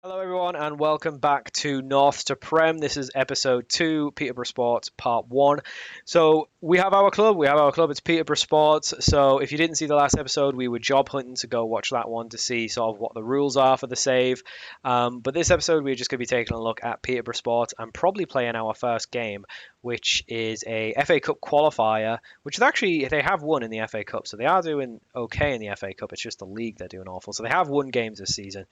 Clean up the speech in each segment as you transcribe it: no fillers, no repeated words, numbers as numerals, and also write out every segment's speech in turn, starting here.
Hello, everyone, and welcome back to North to Prem. This is episode 2, Peterborough Sports, part 1. So, we have our club. It's Peterborough Sports. So, if you didn't see the last episode, we were job hunting to go watch that one to see sort of what the rules are for the save. But this episode, we're just going to be taking a look at Peterborough Sports and probably playing our first game, which is a FA Cup qualifier, which they have won in the FA Cup. So, they are doing okay in the FA Cup. It's just the league they're doing awful. So, they have won games this season.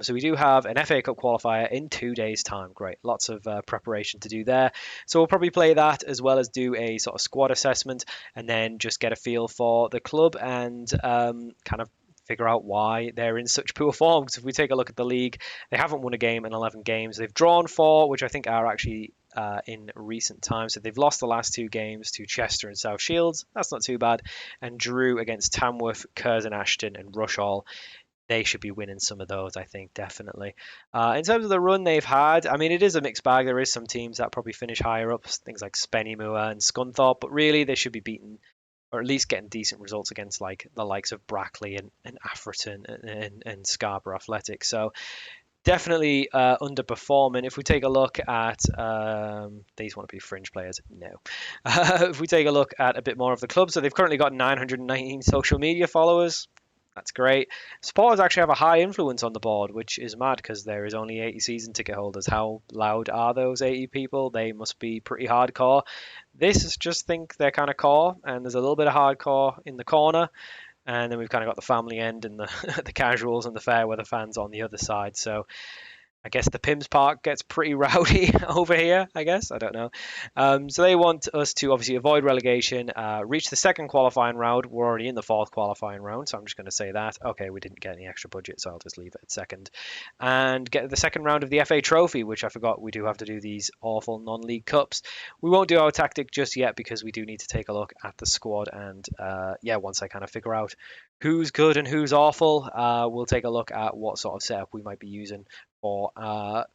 So we do have an FA Cup qualifier in 2 days' time. Great, lots of preparation to do there. So we'll probably play that as well as do a sort of squad assessment and then just get a feel for the club and kind of figure out why they're in such poor form. Because if we take a look at the league, they haven't won a game in 11 games. They've drawn 4, which I think are actually in recent times. So they've lost the last 2 games to Chester and South Shields. That's not too bad. And drew against Tamworth, Curzon Ashton and Rushall. They should be winning some of those, I think, definitely. In terms of the run they've had, I mean, it is a mixed bag. There is some teams that probably finish higher up, things like Spennymoor and Scunthorpe, but really they should be beaten or at least getting decent results against like the likes of Brackley and Afferton and Scarborough Athletic. So definitely underperforming. If we take a look at these want to be fringe players, no. If we take a look at a bit more of the club, so they've currently got 919 social media followers. That's great. Supporters actually have a high influence on the board, which is mad because there is only 80 season ticket holders. How loud are those 80 people? They must be pretty hardcore. This is just think they're kind of core, and there's a little bit of hardcore in the corner. And then we've kind of got the family end and the the casuals and the fair weather fans on the other side. So I guess the Pims Park gets pretty rowdy over here, I guess. I don't know. So they want us to obviously avoid relegation, reach the second qualifying round. We're already in the 4th qualifying round, so I'm just going to say that. Okay, we didn't get any extra budget, so I'll just leave it at second. And get the second round of the FA Trophy, which I forgot we do have to do these awful non-league cups. We won't do our tactic just yet because we do need to take a look at the squad. And once I kind of figure out who's good and who's awful, we'll take a look at what sort of setup we might be using for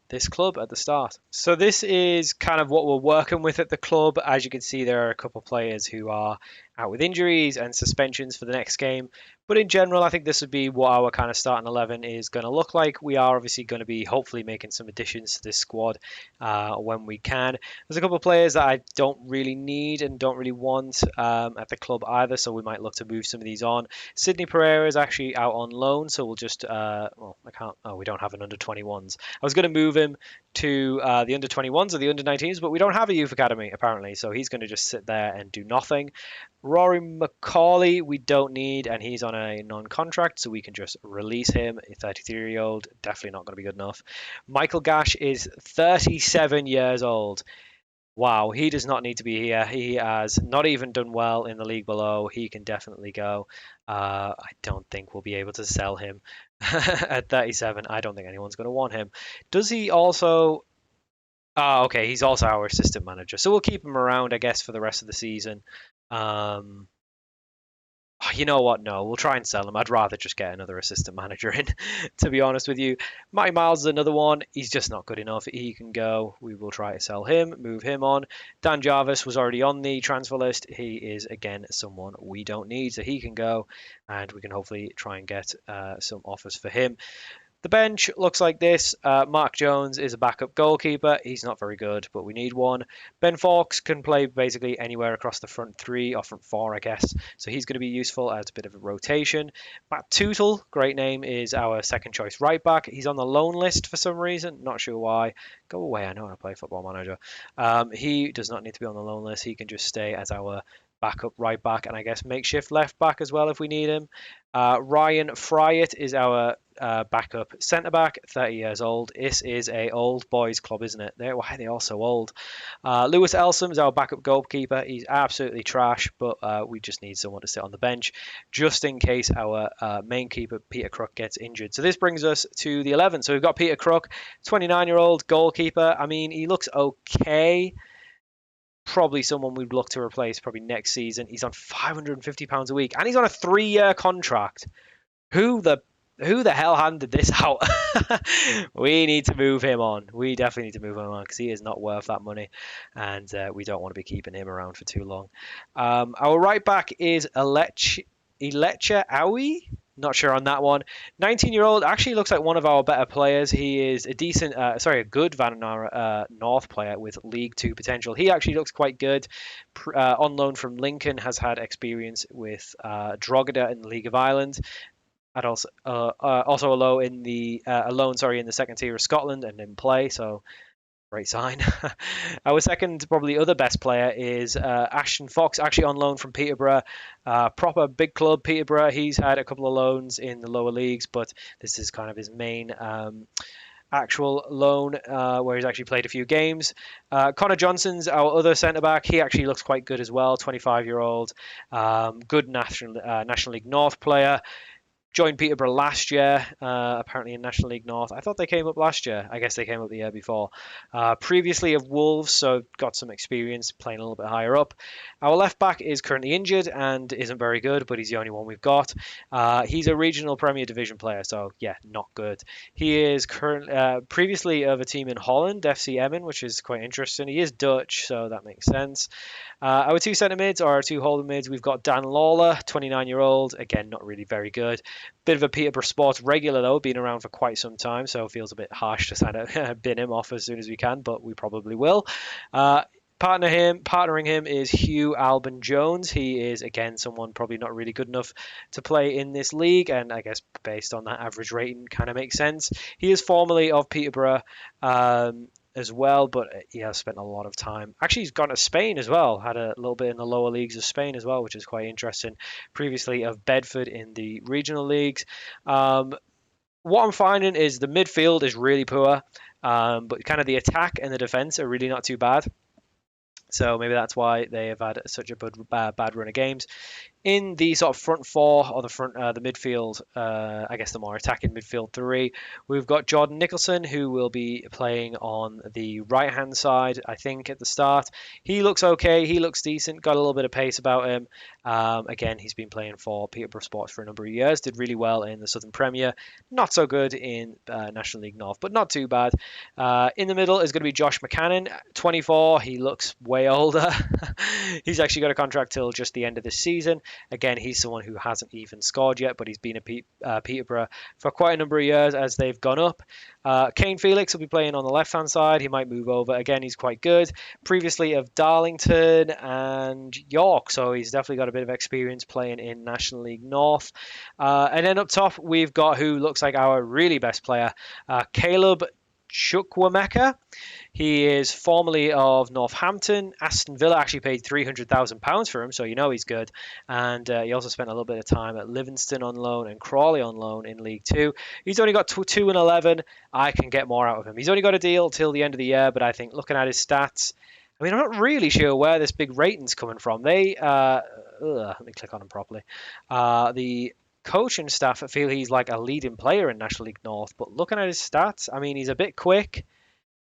this club at the start. So this is kind of what we're working with at the club. As you can see, there are a couple of players who are out with injuries and suspensions for the next game. But in general, I think this would be what our kind of starting 11 is going to look like. We are obviously going to be hopefully making some additions to this squad when we can. There's a couple of players that I don't really need and don't really want at the club either, so we might look to move some of these on. Sydney Pereira is actually out on loan, so we'll just, we don't have an under-21s. I was going to move him to the under-21s or the under-19s, but we don't have a youth academy apparently, so he's going to just sit there and do nothing. Rory McCauley we don't need, and he's on a non-contract, so we can just release him. A 33-year-old, definitely not going to be good enough. Michael Gash is 37 years old. Wow, he does not need to be here. He has not even done well in the league below. He can definitely go. I don't think we'll be able to sell him at 37. I don't think anyone's going to want him. Does he also... Oh, okay, he's also our assistant manager. So we'll keep him around, I guess, for the rest of the season. You know what? No, we'll try and sell him. I'd rather just get another assistant manager in, to be honest with you. Matty Miles is another one. He's just not good enough. He can go. We will try to sell him, move him on. Dan Jarvis was already on the transfer list. He is, again, someone we don't need, so he can go, and we can hopefully try and get some offers for him. The bench looks like this. Mark Jones is a backup goalkeeper. He's not very good, but we need one. Ben Fawkes can play basically anywhere across the front 3 or front 4, I guess. So he's going to be useful as a bit of a rotation. Matt Tootle, great name, is our second choice right back. He's on the loan list for some reason. Not sure why. Go away. I know how to play Football Manager. He does not need to be on the loan list. He can just stay as our backup right back and I guess makeshift left back as well if we need him. Ryan Fryatt is our backup centre back, 30 years old. This is a old boys club, isn't it? Why are they all so old? Lewis Elsom is our backup goalkeeper. He's absolutely trash, but we just need someone to sit on the bench just in case our main keeper Peter Crook gets injured. So this brings us to the 11. So we've got Peter Crook, 29-year-old goalkeeper. I mean, he looks okay. Probably someone we'd look to replace probably next season. He's on £550 a week and he's on a 3-year contract. Who the hell handed this out? We need to move him on. We definitely need to move him on because he is not worth that money, and we don't want to be keeping him around for too long. Our right back is Elecha Awi. Not sure on that one. 19-year-old actually looks like one of our better players. He is a decent, a good North player with League Two potential. He actually looks quite good. On loan from Lincoln, has had experience with Drogheda in the League of Ireland. And also a loan, sorry, in the second tier of Scotland and didn't play. So great sign. Our second, probably other best player is Ashton Fox, actually on loan from Peterborough. Proper big club, Peterborough. He's had a couple of loans in the lower leagues, but this is kind of his main actual loan where he's actually played a few games. Connor Johnson's our other centre-back. He actually looks quite good as well, 25-year-old. Good National League North player. Joined Peterborough last year, apparently in National League North. I thought they came up last year. I guess they came up the year before. Previously of Wolves, so got some experience playing a little bit higher up. Our left back is currently injured and isn't very good, but he's the only one we've got. He's a regional Premier Division player, so yeah, not good. He is previously of a team in Holland, FC Emmen, which is quite interesting. He is Dutch, so that makes sense. Our two centre mids are our two holding mids. We've got Dan Lawler, 29-year-old. Again, not really very good. Bit of a Peterborough Sports regular, though, been around for quite some time, so it feels a bit harsh to kind of bin him off as soon as we can, but we probably will. Partnering him is Hugh Alban Jones. He is, again, someone probably not really good enough to play in this league, and I guess based on that average rating, kind of makes sense. He is formerly of Peterborough as well, but he has spent a lot of time. Actually, he's gone to Spain as well. Had a little bit in the lower leagues of Spain as well, which is quite interesting. Previously of Bedford in the regional leagues. What I'm finding is the midfield is really poor, but kind of the attack and the defense are really not too bad. So maybe that's why they have had such a bad run of games. In the sort of front four, or the midfield, I guess the more attacking midfield three, we've got Jordan Nicholson, who will be playing on the right-hand side, I think, at the start. He looks okay. He looks decent. Got a little bit of pace about him. Again, he's been playing for Peterborough Sports for a number of years. Did really well in the Southern Premier. Not so good in National League North, but not too bad. In the middle is going to be Josh McCannon, 24. He looks way older. He's actually got a contract till just the end of this season. Again, he's someone who hasn't even scored yet, but he's been at Peterborough for quite a number of years as they've gone up. Kane Felix will be playing on the left-hand side. He might move over. Again, he's quite good. Previously of Darlington and York, so he's definitely got a bit of experience playing in National League North. And then up top, we've got who looks like our really best player, Caleb Chukwuemeka. He is formerly of Northampton. Aston Villa actually paid £300,000 for him, so you know he's good. And he also spent a little bit of time at Livingston on loan and Crawley on loan in League Two. He's only got 2 and 11. I can get more out of him. He's only got a deal till the end of the year, but I think looking at his stats, I mean, I'm not really sure where this big rating's coming from. Let me click on him properly. The coaching staff feel he's like a leading player in National League North, but looking at his stats, I mean, he's a bit quick.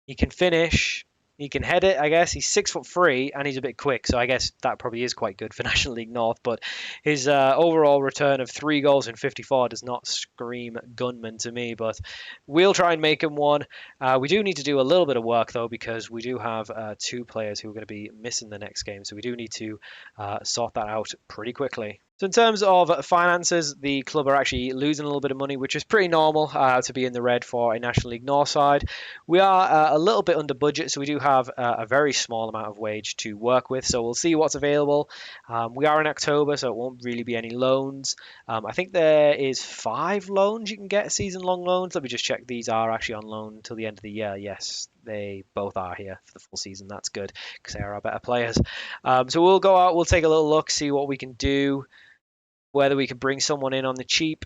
He can finish. He can head it, I guess. He's 6'3" and he's a bit quick, so I guess that probably is quite good for National League North. But his overall return of 3 goals in 54 does not scream gunman to me, but we'll try and make him one. We do need to do a little bit of work, though, because we do have 2 players who are going to be missing the next game, so we do need to sort that out pretty quickly. So in terms of finances, the club are actually losing a little bit of money, which is pretty normal to be in the red for a National League North side. We are a little bit under budget, so we do have a very small amount of wage to work with. So we'll see what's available. We are in October, so it won't really be any loans. I think there is 5 loans you can get, season-long loans. Let me just check. These are actually on loan until the end of the year. Yes, they both are here for the full season. That's good because they are our better players. So we'll go out, we'll take a little look, see what we can do. Whether we can bring someone in on the cheap,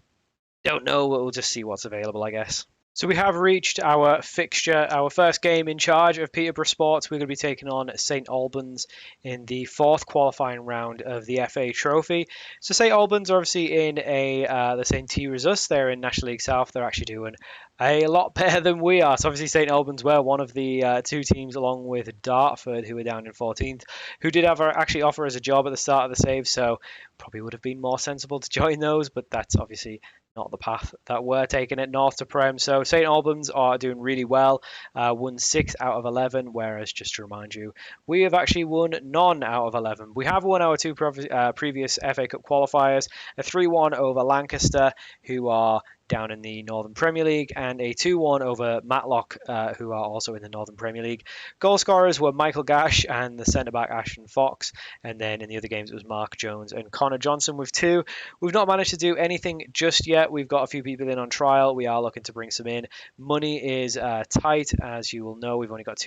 don't know. We'll just see what's available, I guess. So we have reached our fixture, our first game in charge of Peterborough Sports. We're going to be taking on St Albans in the 4th qualifying round of the FA Trophy. So St Albans are obviously in the same tier as us. They're in National League South. They're actually doing A lot better than we are. So obviously St Albans were one of the two teams, along with Dartford, who were down in 14th, who did actually offer us a job at the start of the save. So probably would have been more sensible to join those, but that's obviously not the path that we're taking at North to Prem. So St Albans are doing really well, won 6 out of 11, whereas just to remind you, we have actually won none out of 11. We have won our two previous FA Cup qualifiers, a 3-1 over Lancaster, who are down in the Northern Premier League, and a 2-1 over Matlock, who are also in the Northern Premier League. Goal scorers were Michael Gash and the centre-back Ashton Fox, and then in the other games it was Mark Jones and Connor Johnson with 2. We've not managed to do anything just yet. We've got a few people in on trial. We are looking to bring some in. Money is tight, as you will know. We've only got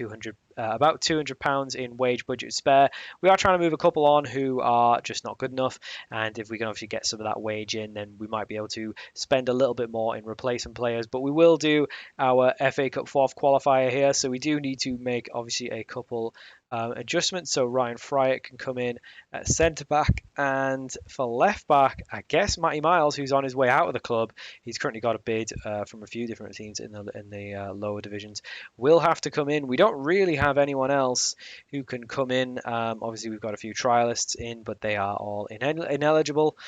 about £200 in wage budget spare. We are trying to move a couple on who are just not good enough, and if we can obviously get some of that wage in, then we might be able to spend a little bit more in replacing players. But we will do our FA Cup 4th qualifier here, so we do need to make obviously a couple adjustments. So Ryan Fryatt can come in at centre back, and for left back, I guess Matty Miles, who's on his way out of the club. He's currently got a bid from a few different teams in the lower divisions. Will have to come in. We don't really have anyone else who can come in. Obviously, we've got a few trialists in, but they are all ineligible.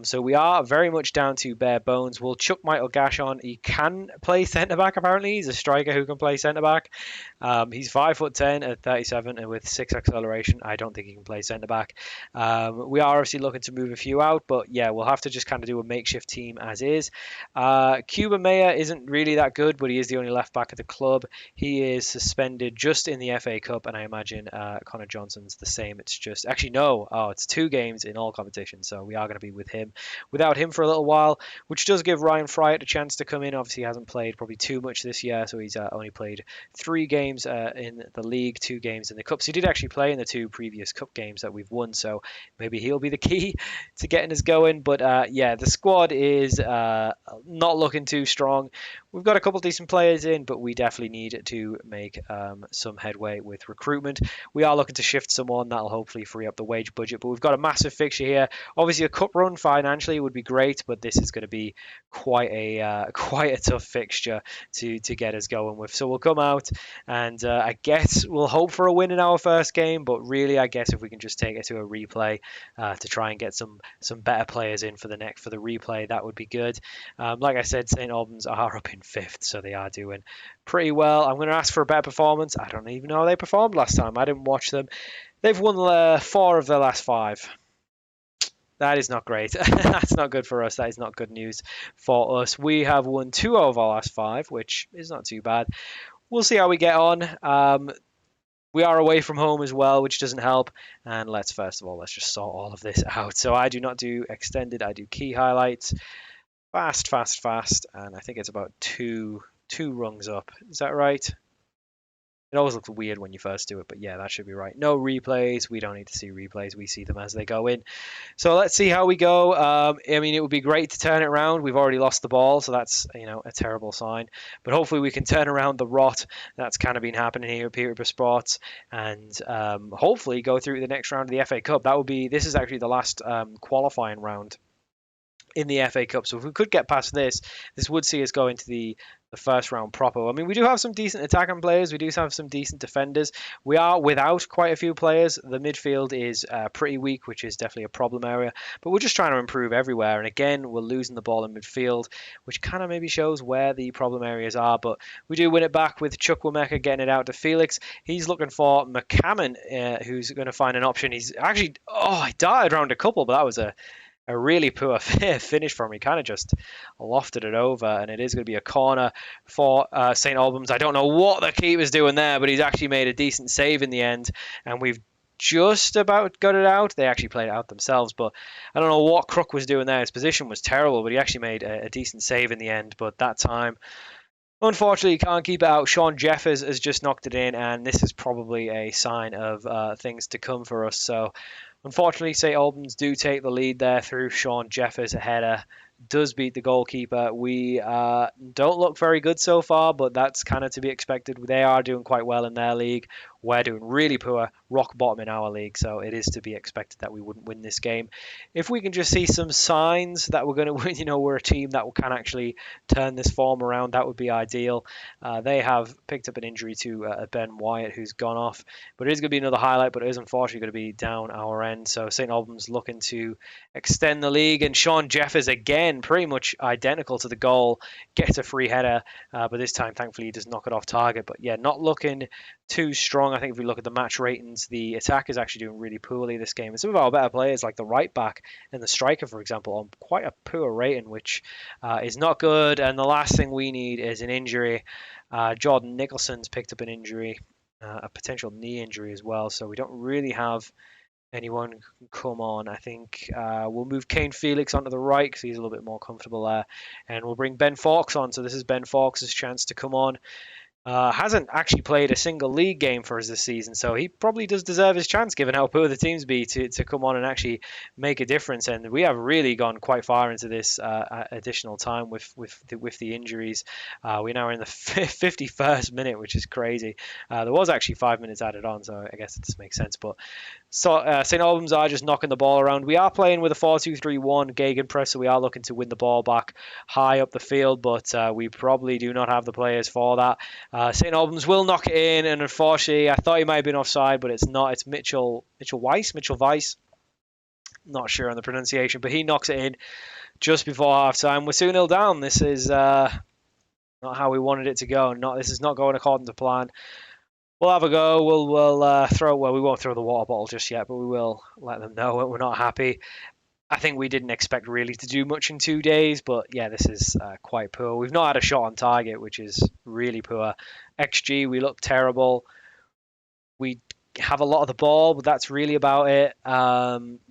So we are very much down to bare bones. We'll chuck Michael Gash on. He can play centre back. Apparently, he's a striker who can play centre back. He's 5'10" at 37 and with 6 acceleration. I don't think he can play centre back. We are obviously looking to move a few out, but yeah, we'll have to just kind of do a makeshift team as is. Cuba Mayer isn't really that good, but he is the only left back at the club. He is suspended just in the FA Cup, and I imagine Connor Johnson's the same. It's just actually no, it's 2 games in all competitions, so we are going to be without him for a little while, which does give Ryan Fryatt a chance to come in. Obviously, he hasn't played probably too much this year, so he's only played 3 games in the league, 2 games in the cups. He did actually play in the 2 previous cup games that we've won, so maybe he'll be the key to getting us going. But yeah, the squad is not looking too strong. We've got a couple decent players in, but we definitely need to make some headway with recruitment. We are looking to shift someone that'll hopefully free up the wage budget, but we've got a massive fixture here. Obviously, a cup run financially would be great, but this is going to be quite a tough fixture to get us going with. So we'll come out, and I guess we'll hope for a win in our first game, but really, I guess if we can just take it to a replay to try and get some better players in for the replay, that would be good. Like I said, St Albans are up in 5th, so they are doing pretty well. I'm going to ask for a better performance. I don't even know how they performed last time. I didn't watch them. They've won 4 of their last 5. That is not great. That's not good for us. That is not good news for us. We have won 2 of our last 5, which is not too bad. We'll see how we get on. We are away from home as well, which doesn't help. And let's just sort all of this out. So I do not do extended. I do key highlights. Fast. And I think it's about two rungs up. Is that right? It always looks weird when you first do it, but yeah, that should be right. No replays. We don't need to see replays. We see them as they go in. So let's see how we go. I mean, it would be great to turn it around. We've already lost the ball, so that's a terrible sign. But hopefully we can turn around the rot that's kind of been happening here at Peterborough Sports, and hopefully go through the next round of the FA Cup. This is actually the last qualifying round in the FA Cup. So if we could get past this would see us go into the first round proper. I mean, we do have some decent attacking players. We do have some decent defenders. We are without quite a few players. The midfield is pretty weak, which is definitely a problem area. But we're just trying to improve everywhere. And again, we're losing the ball in midfield, which kind of maybe shows where the problem areas are. But we do win it back with Chukwuemeka getting it out to Felix. He's looking for McCammon, who's going to find an option. He's actually, he darted around a couple, but that was a really poor finish from him. He kind of just lofted it over, and it is going to be a corner for St Albans. I don't know what the keeper's doing there, but he's actually made a decent save in the end, and we've just about got it out. They actually played it out themselves, but I don't know what Crook was doing there. His position was terrible, but he actually made a decent save in the end. But that time, unfortunately, he can't keep it out. Sean Jeffers has just knocked it in, and this is probably a sign of things to come for us. So unfortunately, St Albans do take the lead there through Sean Jeffers' header. does beat the goalkeeper. We don't look very good so far, but that's kind of to be expected. They are doing quite well in their league. We're doing really poor, rock bottom in our league, so it is to be expected that we wouldn't win this game. If we can just see some signs that we're going to win, we're a team that can actually turn this form around, that would be ideal. They have picked up an injury to Ben Wyatt, who's gone off, but it is going to be another highlight, but it is unfortunately going to be down our end. So St. Albans looking to extend the league, and Sean Jeffers again, pretty much identical to the goal, gets a free header, but this time thankfully he does knock it off target. But yeah, not looking too strong. I think if we look at the match ratings, the attack is actually doing really poorly this game, and some of our better players like the right back and the striker, for example, on quite a poor rating, which is not good. And the last thing we need is an injury. Jordan Nicholson's picked up an injury, a potential knee injury as well, so we don't really have anyone who can come on. I think we'll move Kane Felix onto the right because he's a little bit more comfortable there, and we'll bring Ben Fawkes on. So this is Ben Fawkes' chance to come on. Hasn't actually played a single league game for us this season, so he probably does deserve his chance given how poor the teams be to come on and actually make a difference. And we have really gone quite far into this additional time with the injuries. We're now in the 51st minute, which is crazy. There was actually 5 minutes added on, so I guess it just makes sense. But so St. Albans are just knocking the ball around. We are playing with a 4-2-3-1 gegenpress, so we are looking to win the ball back high up the field, but we probably do not have the players for that. St. Albans will knock it in, and unfortunately, I thought he might have been offside, but it's not. It's Mitchell Weiss. Not sure on the pronunciation, but he knocks it in just before half time. We're 2-0 down. This is not how we wanted it to go. This is not going according to plan. We'll have a go. We'll throw. Well, we won't throw the water bottle just yet, but we will let them know we're not happy. I think we didn't expect really to do much in 2 days, but yeah, this is quite poor. We've not had a shot on target, which is really poor. XG, we look terrible. We have a lot of the ball, but that's really about it.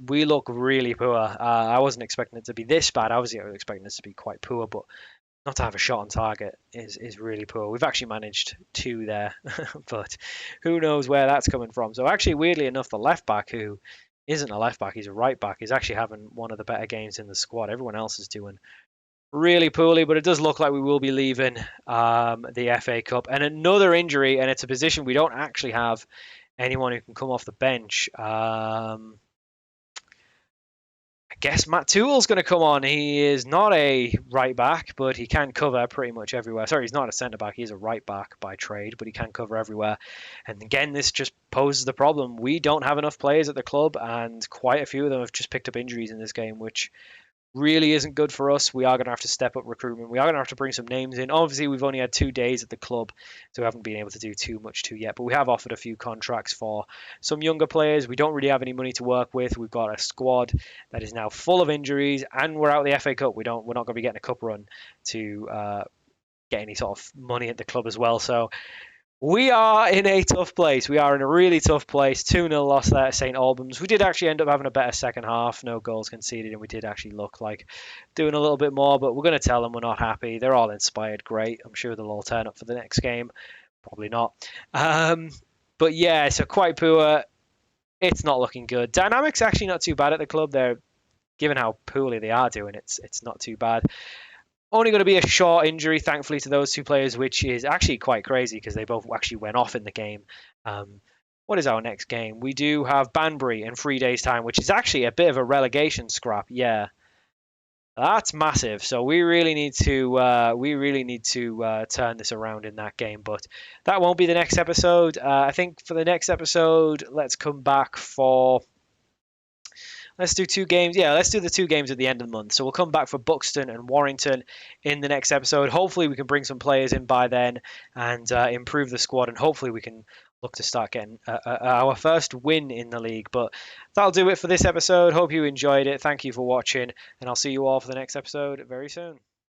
We look really poor. I wasn't expecting it to be this bad. I was expecting this to be quite poor, but not to have a shot on target is really poor. We've actually managed 2 there, but who knows where that's coming from. So actually, weirdly enough, the left back, who isn't a left back, he's a right back, he's actually having one of the better games in the squad. Everyone else is doing really poorly, but it does look like we will be leaving the FA Cup. And another injury, and it's a position we don't actually have anyone who can come off the bench. I guess Matt Toole's going to come on. He is not a right back, but he can cover pretty much everywhere. Sorry, he's not a centre back. He's a right back by trade, but he can cover everywhere. And again, this just poses the problem. We don't have enough players at the club, and quite a few of them have just picked up injuries in this game, which really isn't good for us. We are going to have to step up recruitment. We are going to have to bring some names in. Obviously, we've only had 2 days at the club, so we haven't been able to do too much yet. But we have offered a few contracts for some younger players. We don't really have any money to work with. We've got a squad that is now full of injuries, and we're out of the FA Cup. We're not going to be getting a cup run to get any sort of money at the club as well. So we are in a tough place. We are in a really tough place. 2-0 loss there at St. Albans. We did actually end up having a better second half. No goals conceded, and we did actually look like doing a little bit more, but we're going to tell them we're not happy. They're all inspired. Great. I'm sure they'll all turn up for the next game. Probably not. But yeah, so quite poor. It's not looking good. Dynamics actually not too bad at the club. They're, given how poorly they are doing, it's not too bad. Only going to be a short injury, thankfully, to those 2 players, which is actually quite crazy because they both actually went off in the game. What is our next game? We do have Banbury in 3 days' time, which is actually a bit of a relegation scrap. Yeah, that's massive. So we really need to turn this around in that game. But that won't be the next episode. I think for the next episode, let's come back for. Let's do 2 games. Yeah, let's do the 2 games at the end of the month. So we'll come back for Buxton and Warrington in the next episode. Hopefully we can bring some players in by then and improve the squad. And hopefully we can look to start getting our first win in the league. But that'll do it for this episode. Hope you enjoyed it. Thank you for watching. And I'll see you all for the next episode very soon.